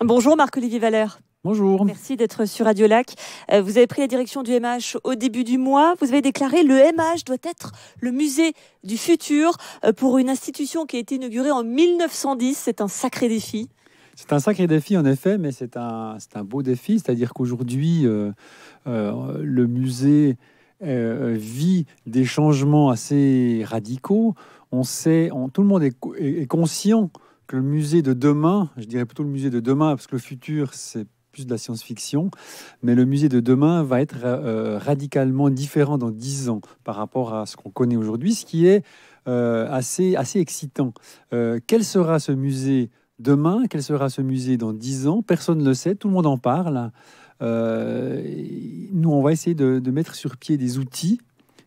Bonjour Marc-Olivier Valère. Bonjour. Merci d'être sur Radio Lac. Vous avez pris la direction du MH au début du mois. Vous avez déclaré le MH doit être le musée du futur pour une institution qui a été inaugurée en 1910. C'est un sacré défi. C'est un sacré défi en effet, mais c'est un beau défi. C'est-à-dire qu'aujourd'hui, le musée vit des changements assez radicaux. Tout le monde est conscient que le musée de demain, je dirais plutôt le musée de demain, parce que le futur, c'est plus de la science-fiction, mais le musée de demain va être radicalement différent dans 10 ans par rapport à ce qu'on connaît aujourd'hui, ce qui est assez excitant. Quel sera ce musée demain? Quel sera ce musée dans 10 ans? Personne ne le sait, tout le monde en parle. Nous, on va essayer de mettre sur pied des outils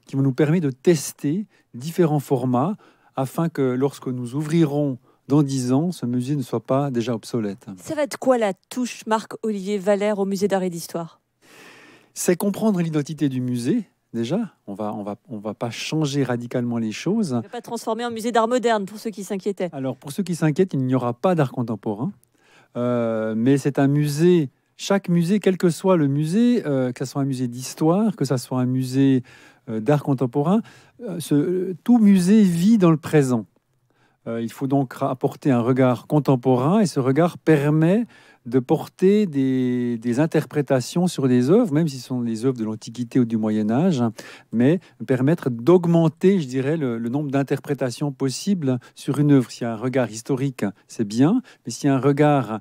qui vont nous permettre de tester différents formats afin que lorsque nous ouvrirons dans 10 ans, ce musée ne soit pas déjà obsolète. Ça va être quoi la touche Marc-Olivier Valère au musée d'art et d'histoire? C'est comprendre l'identité du musée. Déjà, on va pas changer radicalement les choses. On ne va pas transformer en musée d'art moderne pour ceux qui s'inquiétaient. Alors, pour ceux qui s'inquiètent, il n'y aura pas d'art contemporain. Mais c'est un musée, chaque musée, quel que soit le musée, que ce soit un musée d'histoire, que ce soit un musée d'art contemporain, tout musée vit dans le présent. Il faut donc apporter un regard contemporain et ce regard permet de porter des interprétations sur les œuvres, même si ce sont des œuvres de l'Antiquité ou du Moyen-Âge, mais permettre d'augmenter, je dirais, le nombre d'interprétations possibles sur une œuvre. S'il y a un regard historique, c'est bien, mais s'il y a un regard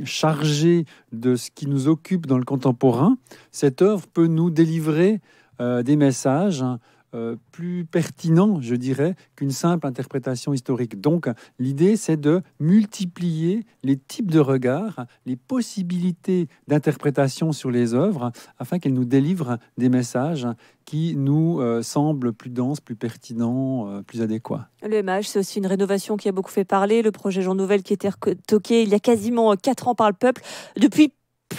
chargé de ce qui nous occupe dans le contemporain, cette œuvre peut nous délivrer des messages plus pertinent, je dirais, qu'une simple interprétation historique. Donc, l'idée, c'est de multiplier les types de regards, les possibilités d'interprétation sur les œuvres, afin qu'elles nous délivrent des messages qui nous semblent plus denses, plus pertinents, plus adéquats. Le MH, c'est aussi une rénovation qui a beaucoup fait parler. Le projet Jean Nouvel qui était retoqué il y a quasiment 4 ans par le peuple. Depuis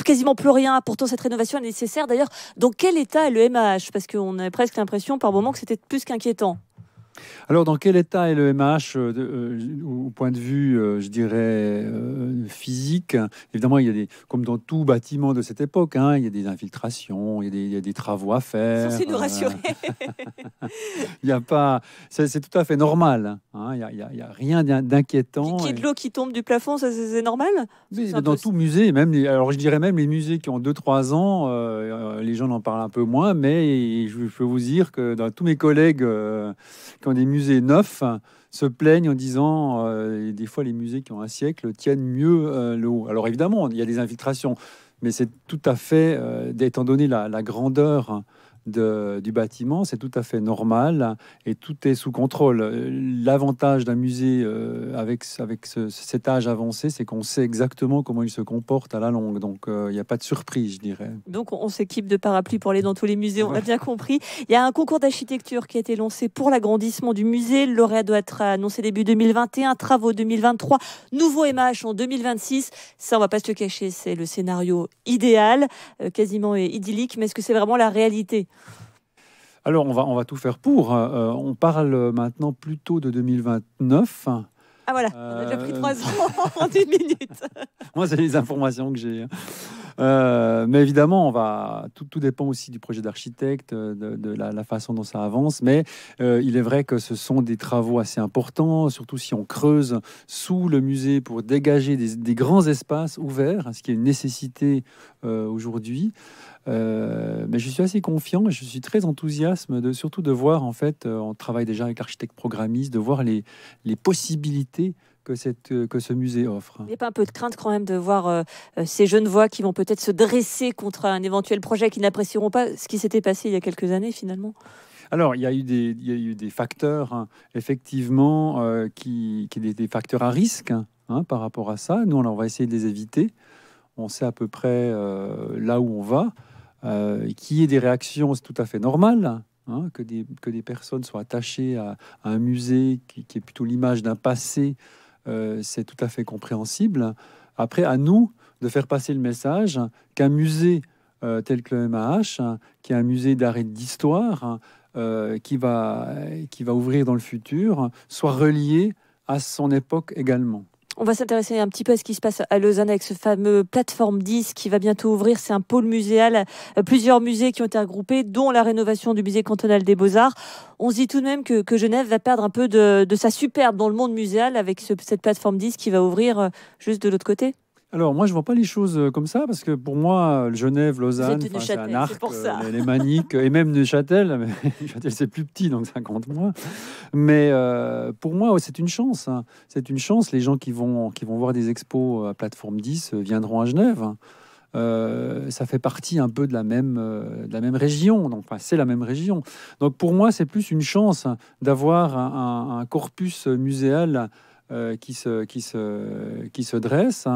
quasiment plus rien. Pourtant, cette rénovation est nécessaire. D'ailleurs, dans quel état est le MH? Parce qu'on a presque l'impression par moment que c'était plus qu'inquiétant. Alors, dans quel état est le MH au point de vue, je dirais, physique? Évidemment, il y a comme dans tout bâtiment de cette époque, hein, il y a des infiltrations, il y a des travaux à faire. Censé nous rassurer. Il y a pas, c'est tout à fait normal. Hein, il y a rien d'inquiétant. Qu'il y ait de l'eau qui tombe du plafond, ça c'est normal? Dans tout musée, même, alors je dirais même les musées qui ont 2-3 ans, les gens en parlent un peu moins, mais je peux vous dire que dans tous mes collègues qui ont des musées neufs se plaignent en disant des fois les musées qui ont un siècle tiennent mieux l'eau. Alors évidemment, il y a des infiltrations, mais c'est tout à fait, étant donné la grandeur du bâtiment, c'est tout à fait normal et tout est sous contrôle. L'avantage d'un musée avec cet âge avancé, c'est qu'on sait exactement comment il se comporte à la longue. Donc, il n'y a pas de surprise, je dirais. Donc, on s'équipe de parapluies pour aller dans tous les musées, on a bien compris. Il y a un concours d'architecture qui a été lancé pour l'agrandissement du musée. Le lauréat doit être annoncé début 2021, travaux 2023, nouveau MH en 2026. Ça, on va pas se le cacher, c'est le scénario idéal, quasiment idyllique. Mais est-ce que c'est vraiment la réalité? Alors, on va tout faire pour. On parle maintenant plutôt de 2029. Ah voilà, on a déjà pris 3 ans en 1 minute. Moi, c'est les informations que j'ai. Mais évidemment, tout dépend aussi du projet d'architecte, de la façon dont ça avance. Mais il est vrai que ce sont des travaux assez importants, surtout si on creuse sous le musée pour dégager des grands espaces ouverts, ce qui est une nécessité aujourd'hui. Mais je suis assez confiant et je suis très enthousiaste surtout de voir, en fait, on travaille déjà avec l'architecte programmiste, de voir les possibilités que ce musée offre. Il n'y a pas un peu de crainte quand même de voir ces jeunes voix qui vont peut-être se dresser contre un éventuel projet, qui n'apprécieront pas ce qui s'était passé il y a quelques années finalement? Alors, il y a eu des facteurs, hein, effectivement, des facteurs à risque, hein, par rapport à ça. Nous, on va essayer de les éviter. On sait à peu près là où on va. Qu'il y ait des réactions, c'est tout à fait normal. Hein, que des personnes soient attachées à un musée qui est plutôt l'image d'un passé, c'est tout à fait compréhensible. Après, à nous de faire passer le message qu'un musée tel que le MAH, qui est un musée d'art et d'histoire, qui va ouvrir dans le futur soit relié à son époque également. On va s'intéresser un petit peu à ce qui se passe à Lausanne avec ce fameux plateforme 10 qui va bientôt ouvrir. C'est un pôle muséal, plusieurs musées qui ont été regroupés, dont la rénovation du musée cantonal des Beaux-Arts. On se dit tout de même que Genève va perdre un peu de sa superbe dans le monde muséal avec cette plateforme 10 qui va ouvrir juste de l'autre côté. Alors, moi, je ne vois pas les choses comme ça, parce que pour moi, Genève, Lausanne, c'est un arc, les Maniques, et même Neuchâtel, mais Neuchâtel, c'est plus petit, donc ça compte moins. Mais pour moi, c'est une chance. Hein. C'est une chance. Les gens qui vont voir des expos à plateforme 10 viendront à Genève. Ça fait partie un peu de la même région. Donc, enfin, c'est la même région. Donc, pour moi, c'est plus une chance d'avoir un corpus muséal qui se dresse.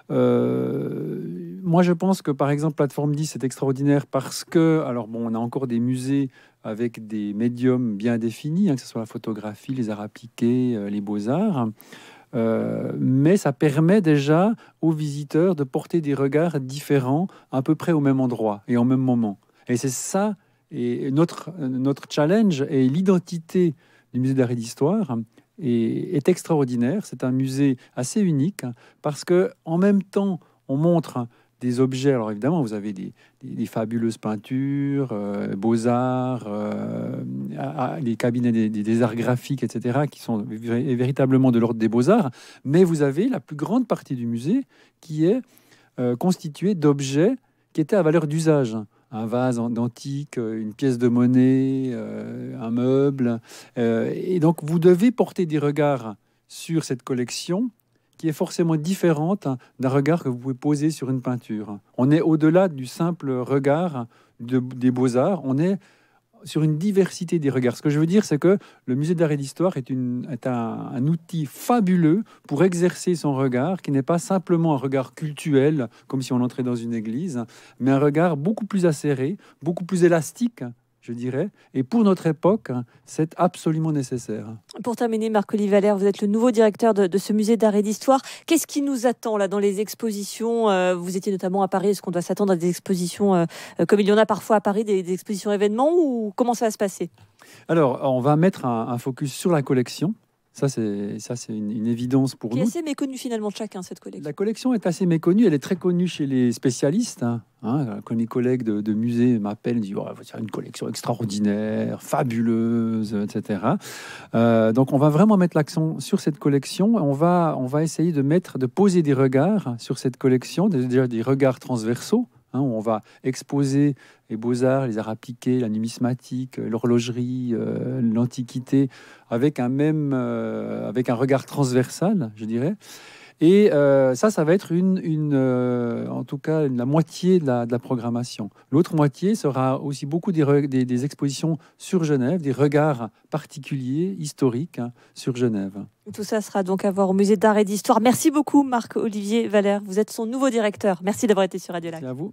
Moi, je pense que, par exemple, Plateforme 10, c'est extraordinaire parce que, alors bon, on a encore des musées avec des médiums bien définis, que ce soit la photographie, les arts appliqués, les beaux-arts. Mais ça permet déjà aux visiteurs de porter des regards différents à peu près au même endroit et au même moment. Et c'est ça, et notre challenge et l'identité du musée d'art et d'histoire est extraordinaire. C'est un musée assez unique parce que en même temps, on montre des objets. Alors évidemment, vous avez des fabuleuses peintures, beaux-arts, les cabinets des arts graphiques, etc., qui sont véritablement de l'ordre des beaux-arts. Mais vous avez la plus grande partie du musée qui est constituée d'objets qui étaient à valeur d'usage. Un vase d'antique, une pièce de monnaie, un meuble. Et donc, vous devez porter des regards sur cette collection qui est forcément différente d'un regard que vous pouvez poser sur une peinture. On est au-delà du simple regard des beaux-arts. On est sur une diversité des regards. Ce que je veux dire, c'est que le musée d'art et d'histoire est un outil fabuleux pour exercer son regard, qui n'est pas simplement un regard cultuel, comme si on entrait dans une église, mais un regard beaucoup plus acéré, beaucoup plus élastique, je dirais. Et pour notre époque, c'est absolument nécessaire. Pour terminer, Marc-Olivier Valère, vous êtes le nouveau directeur de ce musée d'art et d'histoire. Qu'est-ce qui nous attend là dans les expositions? Vous étiez notamment à Paris. Est-ce qu'on doit s'attendre à des expositions comme il y en a parfois à Paris, des expositions événements, ou comment ça va se passer? Alors, on va mettre un focus sur la collection. Ça, c'est une évidence pour nous. Qui est assez méconnue finalement de chacun, cette collection. La collection est assez méconnue. Elle est très connue chez les spécialistes. Quand mes collègues de musée m'appellent, ils disent oh, c'est une collection extraordinaire, fabuleuse, etc. Donc, on va vraiment mettre l'accent sur cette collection. On va essayer de poser des regards sur cette collection, déjà des regards transversaux. Où on va exposer les beaux-arts, les arts appliqués, la numismatique, l'horlogerie, l'antiquité, avec un regard transversal, je dirais. Et ça va être en tout cas la moitié de la programmation. L'autre moitié sera aussi beaucoup des expositions sur Genève, des regards particuliers, historiques sur Genève. Tout ça sera donc à voir au musée d'art et d'histoire. Merci beaucoup Marc-Olivier Valère, vous êtes son nouveau directeur. Merci d'avoir été sur Radio Lac. Merci à vous.